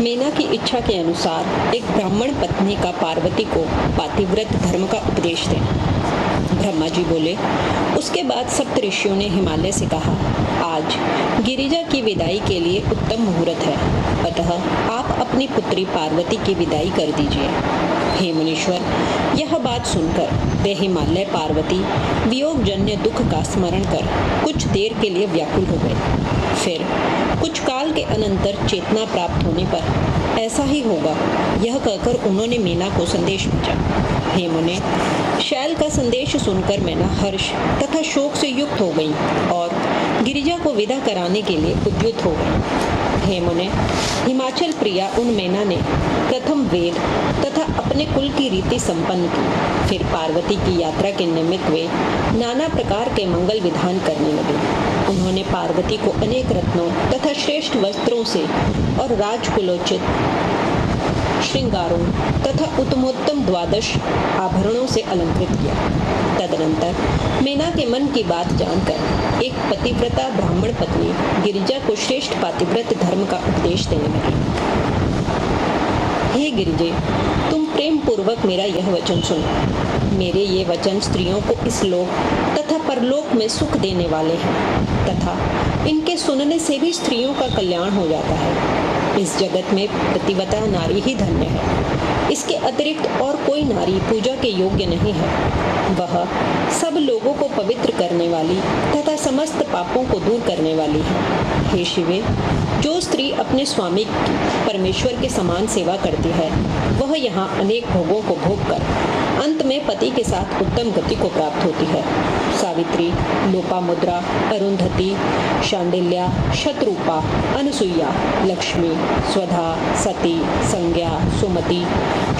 मीना की इच्छा के अनुसार एक ब्राह्मण पत्नी का पार्वती को पातिव्रत धर्म का उपदेश देना। ब्रह्मा जी बोले, उसके बाद सप्त ऋषियों ने हिमालय से कहा, आज गिरिजा की विदाई के लिए उत्तम मुहूर्त है, अतः आप अपनी पुत्री पार्वती की विदाई कर दीजिए। हे मुनीश्वर, यह बात सुनकर वे हिमालय पार्वती वियोगजन्य दुख का स्मरण कर कुछ देर के लिए व्याकुल हो गए। फिर कुछ काल के अनंतर चेतना प्राप्त होने पर ऐसा ही होगा, यह कहकर उन्होंने मीना को संदेश भेजा। हे मुने, शैल का संदेश सुनकर मीना हर्ष तथा शोक से युक्त हो गई और गिरिजा को विदा कराने के लिए उद्युत हो गई। हे मुने, हिमाचल प्रिया उन मीना ने प्रथम वेद तथा अपने कुल की रीति संपन्न की। फिर पार्वती की यात्रा के निमित्त वे नाना प्रकार के मंगल विधान करने लगे। उन्होंने पार्वती को अनेक रत्नों तथा श्रेष्ठ वस्त्रों से और राजकुलोचित श्रृंगारों तथा उत्तमोत्तम 12 आभरणों से अलंकृत किया। तदनंतर मीना के मन की बात जानकर एक पतिव्रता ब्राह्मण पत्नी गिरिजा को श्रेष्ठ पातिव्रत धर्म का उपदेश देने लगी। हे गिरिजे, तुम प्रेम पूर्वक मेरा यह वचन सुनो। मेरे ये वचन स्त्रियों को इस लोक तथा परलोक में सुख देने वाले हैं तथा इनके सुनने से भी स्त्रियों का कल्याण हो जाता है। इस जगत में पतिव्रता नारी ही धन्य है। इसके अतिरिक्त और कोई नारी पूजा के योग्य नहीं है। वह सब लोगों को पवित्र करने वाली तथा समस्त पापों को दूर करने वाली है। हे शिवे, जो स्त्री अपने स्वामी परमेश्वर के समान सेवा करती है, वह यहाँ अनेक भोगों को भोग कर अंत में पति के साथ उत्तम गति को प्राप्त होती है। सावित्री, लोपामुद्रा, अरुंधति, शांडिल्या, शतरूपा, अनसुईया, लक्ष्मी, स्वधा, सती, संज्ञा, सुमति,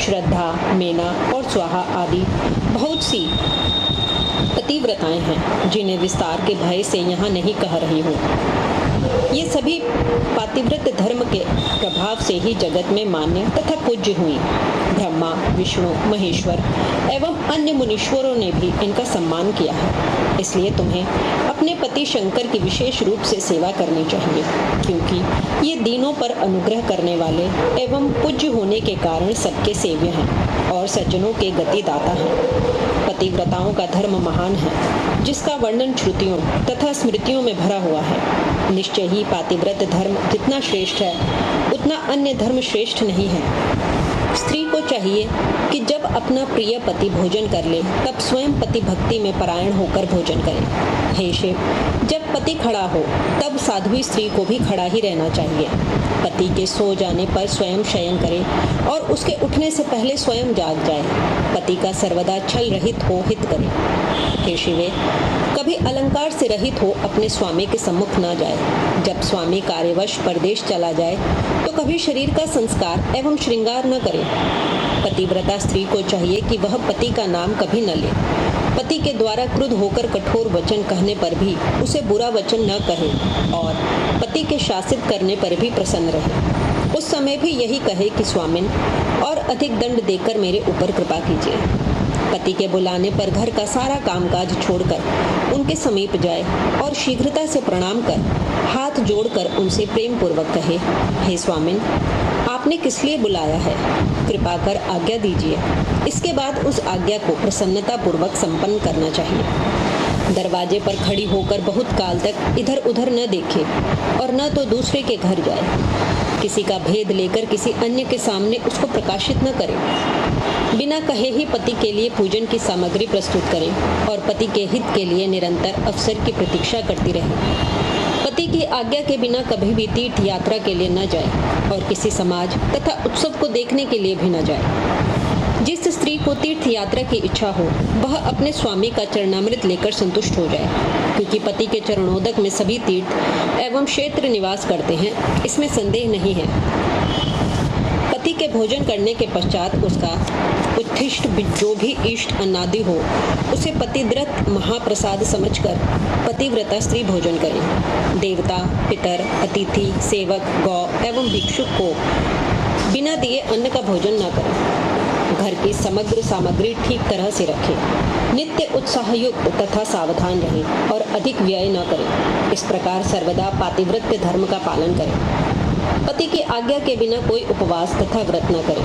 श्रद्धा, मीना और स्वाहा आदि बहुत सी पतिव्रताएं हैं, जिन्हें विस्तार के भय से यहाँ नहीं कह रही हूँ। ये सभी पातिव्रत धर्म के प्रभाव से ही जगत में मान्य तथा पूज्य हुई। ब्रह्मा, विष्णु, महेश्वर एवं अन्य मुनीश्वरों ने भी इनका सम्मान किया है। इसलिए तुम्हें अपने पति शंकर की विशेष रूप से सेवा करनी चाहिए, क्योंकि ये दीनों पर अनुग्रह करने वाले एवं पूज्य होने के कारण सबके सेव्य हैं और सज्जनों के गति दाता हैं। पतिव्रताओं का धर्म महान है, जिसका वर्णन श्रुतियों तथा स्मृतियों में भरा हुआ है। निश्चय ही पातिव्रत धर्म जितना श्रेष्ठ है, उतना अन्य धर्म श्रेष्ठ नहीं है। स्त्री को चाहिए कि जब अपना प्रिय पति भोजन कर ले, तब स्वयं पति भक्ति में परायण होकर भोजन करे। हे शिव, जब पति खड़ा हो, तब साध्वी स्त्री को भी खड़ा ही रहना चाहिए। पति के सो जाने पर स्वयं शयन करे और उसके उठने से पहले स्वयं जाग जाए। पति का सर्वदा छल रहित हो हित करे। हे शिवे, कभी अलंकार से रहित हो अपने स्वामी के सम्मुख न जाए। जब स्वामी कार्यवश परदेश चला जाए तो कभी शरीर का संस्कार एवं श्रृंगार न करे। पतिव्रता स्त्री को चाहिए कि वह पति का नाम कभी न ले। पति के द्वारा क्रुद्ध होकर कठोर वचन कहने पर भी उसे बुरा वचन न कहे और पति के शासित करने पर भी प्रसन्न रहे। उस समय भी यही कहे कि स्वामिन, और अधिक दंड देकर मेरे ऊपर कृपा कीजिए। पति के बुलाने पर घर का सारा कामकाज छोड़कर उनके समीप जाए और शीघ्रता से प्रणाम कर हाथ जोड़कर उनसे प्रेम पूर्वक कहे, हे स्वामिन, आपने किस लिए बुलाया है? कृपा कर आज्ञा दीजिए। इसके बाद उस आज्ञा को प्रसन्नता पूर्वक संपन्न करना चाहिए। दरवाजे पर खड़ी होकर बहुत काल तक इधर उधर न देखे और न तो दूसरे के घर जाए। किसी का भेद लेकर किसी अन्य के सामने उसको प्रकाशित न करें। बिना कहे ही पति के लिए पूजन की सामग्री प्रस्तुत करें और पति के हित के लिए निरंतर अवसर की प्रतीक्षा करती रहें। पति की आज्ञा के बिना कभी भी तीर्थ यात्रा के लिए न जाए और किसी समाज तथा उत्सव को देखने के लिए भी न जाए। जिस स्त्री को तीर्थ यात्रा की इच्छा हो, वह अपने स्वामी का चरणामृत लेकर संतुष्ट हो जाए, क्योंकि पति के चरणोदक में सभी तीर्थ एवं क्षेत्र निवास करते हैं, इसमें संदेह नहीं है। पति के भोजन करने के पश्चात उसका उत्थिष्ट जो भी इष्ट अन्नादि हो, उसे पतिव्रत महाप्रसाद समझकर पतिव्रता स्त्री भोजन करे। देवता, पितर, अतिथि, सेवक, गौ एवं भिक्षुक को बिना दिए अन्न का भोजन न करे। घर की समग्र सामग्री ठीक तरह से रखे। नित्य उत्साहयुक्त तथा सावधान रहे और अधिक व्यय न करे। इस प्रकार सर्वदा पातिव्रत्य धर्म का पालन करें। पति की आज्ञा के बिना कोई उपवास तथा व्रत न करे,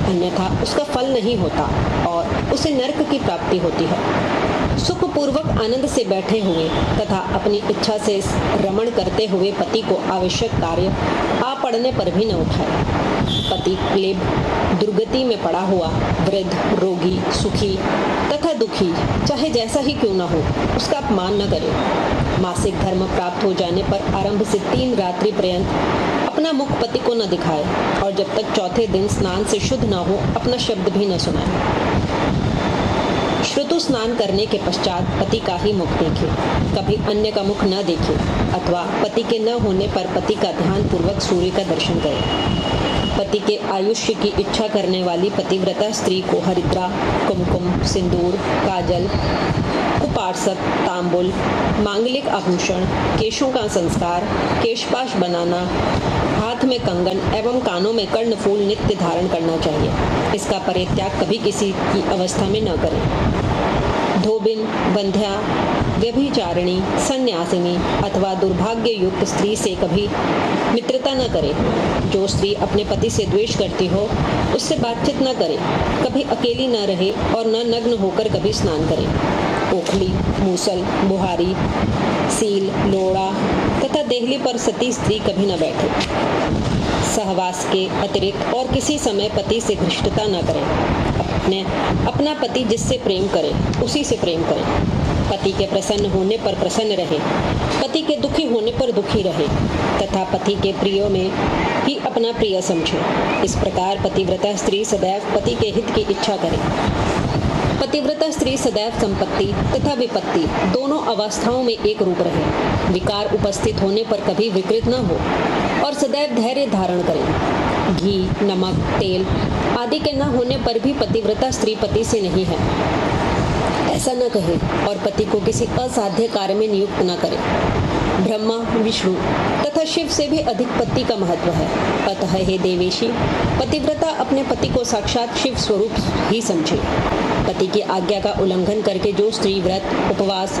अन्यथा उसका फल नहीं होता और उसे नरक की प्राप्ति होती है। सुखपूर्वक आनंद से बैठे हुए तथा अपनी इच्छा से रमण करते हुए पति को आवश्यक कार्य आ पड़ने पर भी न उठाए। पति क्लेब दुर्गति में पड़ा हुआ, वृद्ध, रोगी, सुखी तथा दुखी, चाहे जैसा ही क्यों न हो, उसका अपमान न करे। मासिक धर्म प्राप्त हो जाने पर आरंभ से 3 रात्रि पर्यंत अपना मुख पति को न दिखाए और जब तक चौथे दिन स्नान से शुद्ध न हो अपना शब्द भी न सुनाए। श्रुतु स्नान करने के पश्चात पति का ही मुख देखे, कभी अन्य का मुख न देखे, अथवा पति के न होने पर पति का ध्यान पूर्वक सूर्य का दर्शन करे। पति के आयुष्य की इच्छा करने वाली पतिव्रता स्त्री को हरिद्रा, कुमकुम, सिंदूर, काजल, कुपार्सक, तांबुल, मांगलिक आभूषण, केशों का संस्कार, केशपाश बनाना, हाथ में कंगन एवं कानों में कर्णफूल नित्य धारण करना चाहिए। इसका परित्याग कभी किसी की अवस्था में न करें। धोबिन, बंध्या, व्यभिचारिणी, सन्यासिनी अथवा दुर्भाग्य युक्त स्त्री से कभी मित्रता न करे। जो स्त्री अपने पति से द्वेष करती हो उससे बातचीत न करे, कभी अकेली न रहे और न नग्न होकर कभी स्नान करे। ओखली, मूसल, बुहारी, सील, लोड़ा तथा देहली पर सती स्त्री कभी न बैठे। सहवास के अतिरिक्त और किसी समय पति से धृष्टता न करें। अपना पति जिससे प्रेम करे उसी से प्रेम करें। पति के प्रसन्न होने पर प्रसन्न रहे, पति के दुखी होने पर दुखी रहे तथा पति के प्रिय में ही अपना प्रिय समझे। इस प्रकार पतिव्रता स्त्री सदैव पति के हित की इच्छा करे। पतिव्रता स्त्री सदैव संपत्ति तथा विपत्ति दोनों अवस्थाओं में एक रूप रहे, विकार उपस्थित होने पर कभी विकृत न हो और सदैव धैर्य धारण करे। घी, नमक, तेल आदि के न होने पर भी पतिव्रता स्त्री पति से नहीं है ऐसा न कहे और पति को किसी असाध्य कार्य में नियुक्त न करे। ब्रह्मा, विष्णु तथा शिव से भी अधिक पति का महत्व है। अतः हे देवेशी, पतिव्रता अपने पति को साक्षात शिव स्वरूप ही समझे। पति की आज्ञा का उल्लंघन करके जो स्त्री व्रत, उपवास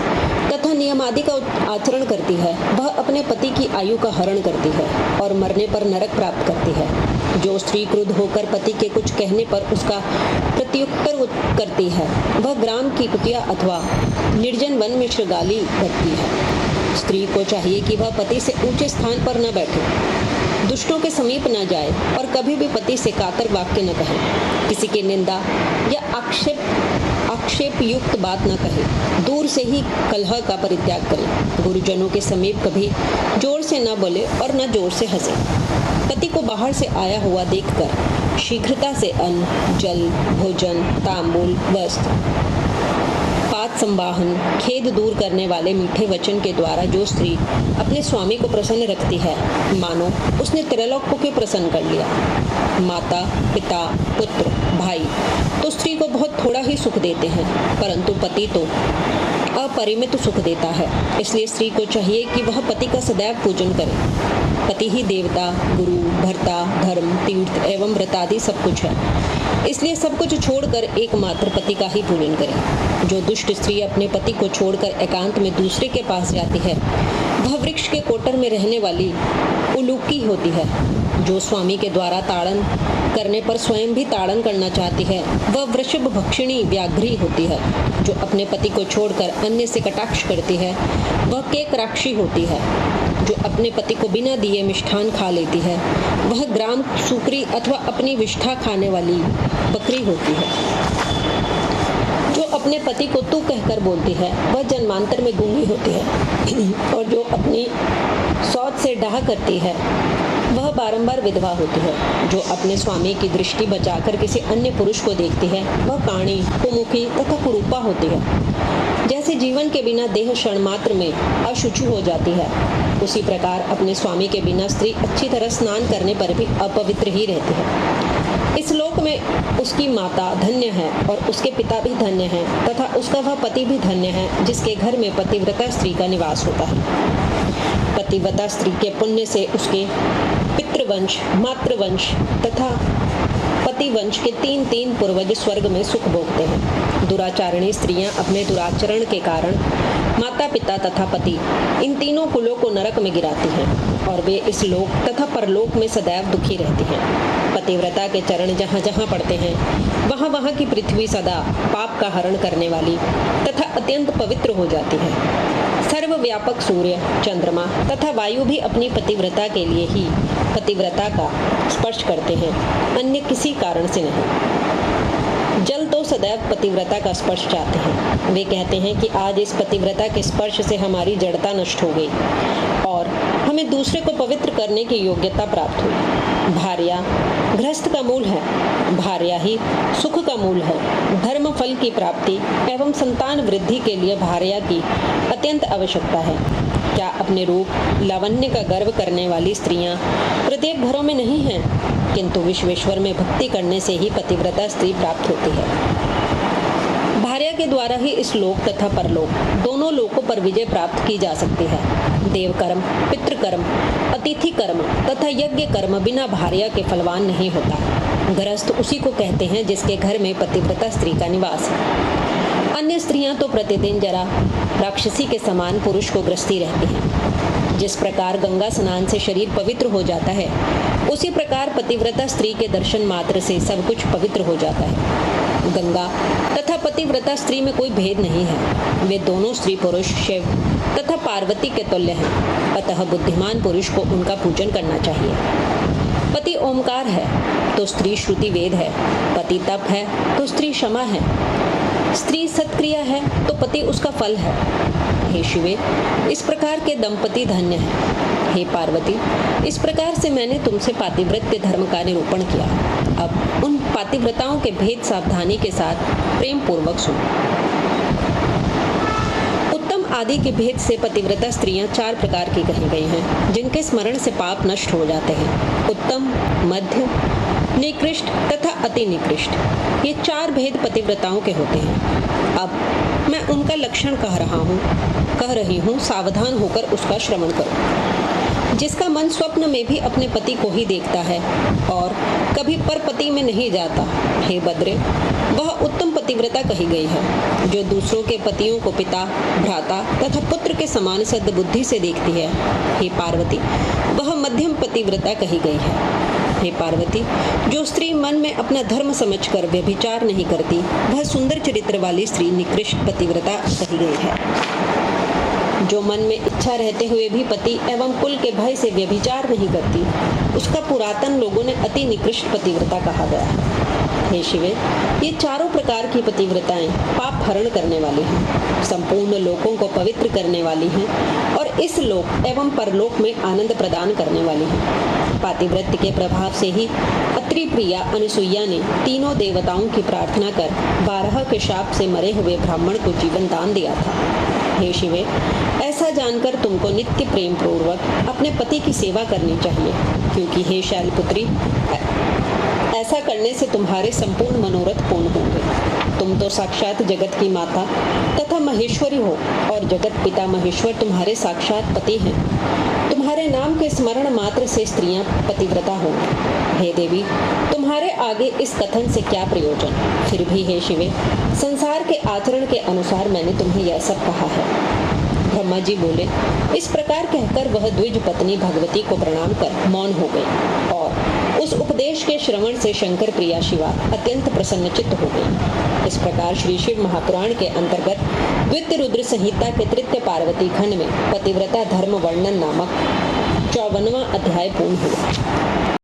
तथा नियम आदि का आचरण करती है वह अपने पति की आयु का हरण करती है और मरने पर नरक प्राप्त करती है। जो स्त्री क्रुद्ध होकर पति के कुछ कहने पर उसका प्रत्युत्तर करती है वह ग्राम की कुटिया अथवा निर्जन वन में श्रृगाली करती है। स्त्री को चाहिए कि वह पति से ऊंचे स्थान पर न बैठे, दुष्टों के समीप न जाए और कभी भी पति से कातर वाक्य न कहे, किसी की निंदा या आक्षेप युक्त बात न कहे, दूर से ही कलह का परित्याग करे। गुरुजनों के समीप कभी जोर से न बोले और न जोर से हंसे। पति को बाहर से आया हुआ देखकर शीघ्रता से अन्न, जल, भोजन, तांबूल, वस्त्र, पात संवाहन, खेद दूर करने वाले मीठे वचन के द्वारा जो स्त्री अपने स्वामी को प्रसन्न रखती है, मानो उसने त्रिलोक को क्यों प्रसन्न कर लिया। माता, पिता, पुत्र, भाई तो स्त्री को बहुत थोड़ा ही सुख देते हैं, परंतु पति तो अपरिमित सुख देता है। इसलिए स्त्री को चाहिए कि वह पति का सदैव पूजन करे। पति ही देवता, गुरु, भर्ता, धर्म, तीर्थ एवं व्रत आदि सब कुछ है। इसलिए सब कुछ छोड़कर एकमात्र पति का ही पूजन करे। जो दुष्ट स्त्री अपने पति को छोड़कर एकांत में दूसरे के पास जाती है वह वृक्ष के कोटर में रहने वाली उलूकी होती है। जो स्वामी के द्वारा ताड़न करने पर स्वयं भी ताड़न करना चाहती है वह वृषभ भक्षिणी व्याघ्री होती है। जो अपने पति को छोड़कर अन्य से कटाक्ष करती है वह केकराक्षी होती है। जो अपने पति को बिना दिए मिष्ठान खा लेती है वह ग्राम सुकरी अथवा अपनी विष्ठा खाने वाली बकरी होती है। जो अपने पति को तू कहकर बोलती है वह जन्मांतर में गूंगी होती है और जो अपनी सौत से डाह करती है वह बारंबार विधवा होती है। जो अपने स्वामी की दृष्टि बचाकर किसी अन्य पुरुष को देखती है वह काणी, कुमुखी तथा कुरूपा होती है। जैसे जीवन के बिना देह क्षण मात्र में अशुचि हो जाती है, उसी प्रकार अपने स्वामी के बिना स्त्री अच्छी तरह स्नान करने पर भी अपवित्र ही रहती है। इस लोक में उसकी माता धन्य है और उसके पिता भी धन्य हैं तथा उसका वह पति भी धन्य है जिसके घर में पतिव्रता स्त्री का निवास होता है। पतिव्रता स्त्री के पुण्य से उसके पितृवंश, मातृवंश तथा पतिवंश के 3 पूर्वज स्वर्ग में सुख भोगते हैं। दुराचारणी स्त्रियां अपने दुराचरण के कारण माता पिता तथा पति इन तीनों कुलों को नरक में गिराती हैं और वे इस लोक तथा परलोक में सदैव दुखी रहती हैं। पतिव्रता के चरण जहाँ जहाँ पड़ते हैं वहाँ वहाँ की पृथ्वी सदा पाप का हरण करने वाली तथा अत्यंत पवित्र हो जाती है। सर्वव्यापक सूर्य, चंद्रमा तथा वायु भी अपनी पतिव्रता के लिए ही पतिव्रता का स्पर्श करते हैं, अन्य किसी कारण से नहीं। जल तो सदैव पतिव्रता का स्पर्श चाहते हैं। वे कहते हैं कि आज इस पतिव्रता के स्पर्श से हमारी जड़ता नष्ट हो गई और हमें दूसरे को पवित्र करने की योग्यता प्राप्त हुई। भार्या गृहस्थ का मूल है, भार्या ही सुख का मूल है। धर्म फल की प्राप्ति एवं संतान वृद्धि के लिए भार्या की अत्यंत आवश्यकता है। क्या अपने रूप लावण्य का गर्व करने वाली स्त्रियां प्रत्येक घरों में नहीं हैं, किंतु विश्वेश्वर में भक्ति करने से ही पतिव्रता स्त्री प्राप्त होती है। भार्या के द्वारा ही इस लोक तथा परलोक दोनों लोकों पर विजय प्राप्त की जा सकती है। देवकर्म, पितृकर्म, अतिथि कर्म तथा यज्ञ कर्म बिना भार्या के फलवान नहीं होता। गृहस्थ उसी को कहते हैं जिसके घर में पतिव्रता स्त्री का निवास है। अन्य स्त्रियां तो प्रतिदिन जरा राक्षसी के समान पुरुष को ग्रसती रहती हैं। जिस प्रकार गंगा स्नान से शरीर पवित्र हो जाता है, उसी प्रकार पतिव्रता स्त्री के दर्शन मात्र से सब कुछ पवित्र हो जाता है। गंगा तथा पतिव्रता स्त्री में कोई भेद नहीं है। वे दोनों स्त्री पुरुष शिव तथा पार्वती के तुल्य हैं। अतः बुद्धिमान पुरुष को उनका पूजन करना चाहिए। पति ओमकार है तो स्त्री श्रुति वेद है। पति तप है तो स्त्री क्षमा है। स्त्री सत्क्रिया है तो पति उसका फल है। हे शिवे, इस प्रकार के दंपति धन्य हैं। हे पार्वती, इस प्रकार से मैंने तुमसे पातिव्रत्य धर्म का निरूपण किया। अब उन पातिव्रताओं के भेद सावधानी के साथ प्रेम पूर्वक सुनो। उत्तम आदि के भेद से पतिव्रता स्त्रियां 4 प्रकार की कही गई हैं, जिनके स्मरण से पाप नष्ट हो जाते हैं। उत्तम, मध्य, निकृष्ट तथा अति निकृष्ट, ये 4 भेद पतिव्रताओं के होते हैं। अब मैं उनका लक्षण कह रही हूँ, सावधान होकर उसका श्रवण करो। जिसका मन स्वप्न में भी अपने पति को ही देखता है और कभी परपति में नहीं जाता, हे बद्रे, वह उत्तम पतिव्रता कही गई है। जो दूसरों के पतियों को पिता, भ्राता तथा पुत्र के समान सद्बुद्धि से देखती है, हे पार्वती, वह मध्यम पतिव्रता कही गई है। हे पार्वती, जो स्त्री मन में अपना धर्म समझकर व्यभिचार नहीं करती, वह सुंदर चरित्र वाली स्त्री निकृष्ट पतिव्रता कही गई है। जो मन में इच्छा रहते हुए भी पति एवं कुल के भय से व्यभिचार नहीं करती, उसका पुरातन लोगों ने अति निकृष्ट पतिव्रता कहा गया है। हे शिवे, ये चारों प्रकार की पतिव्रताएं पाप हरण करने वाली हैं, संपूर्ण लोकों को पवित्र करने वाली हैं और इस लोक एवं परलोक में आनंद प्रदान करने वाली हैं। पातिव्रत्य के प्रभाव से ही अत्रि प्रिया अनुसुईया ने तीनों देवताओं की प्रार्थना कर 12 के शाप से मरे हुए ब्राह्मण को जीवन दान दिया था। हे शिवे, ऐसा जानकर तुमको नित्य प्रेम पूर्वक अपने पति की सेवा करनी चाहिए, क्योंकि हे शैलपुत्री, ऐसा करने से तुम्हारे संपूर्ण मनोरथ पूर्ण होंगे। तुम तो साक्षात जगत की माता तथा महेश्वरी हो और जगत पिता महेश्वर तुम्हारे साक्षात पति हैं। तुम्हारे नाम के स्मरण मात्र से स्त्रियां पतिव्रता होंगी। हे देवी, तुम्हारे आगे इस कथन से क्या प्रयोजन? फिर भी हे शिवे, संसार के आचरण के अनुसार मैंने तुम्हें यह सब कहा है। ब्रह्मा जी बोले। इस प्रकार कहकर वह द्विज पत्नी भगवती को प्रणाम कर मौन हो गई और उस उपदेश के श्रवण से शंकर प्रिया शिवा अत्यंत प्रसन्नचित्त हो गई। इस प्रकार श्री शिव महापुराण के अंतर्गत द्वितीय रुद्र संहिता के तृतीय पार्वती खंड में पतिव्रता धर्म वर्णन नामक 54वां अध्याय पूर्ण हुआ।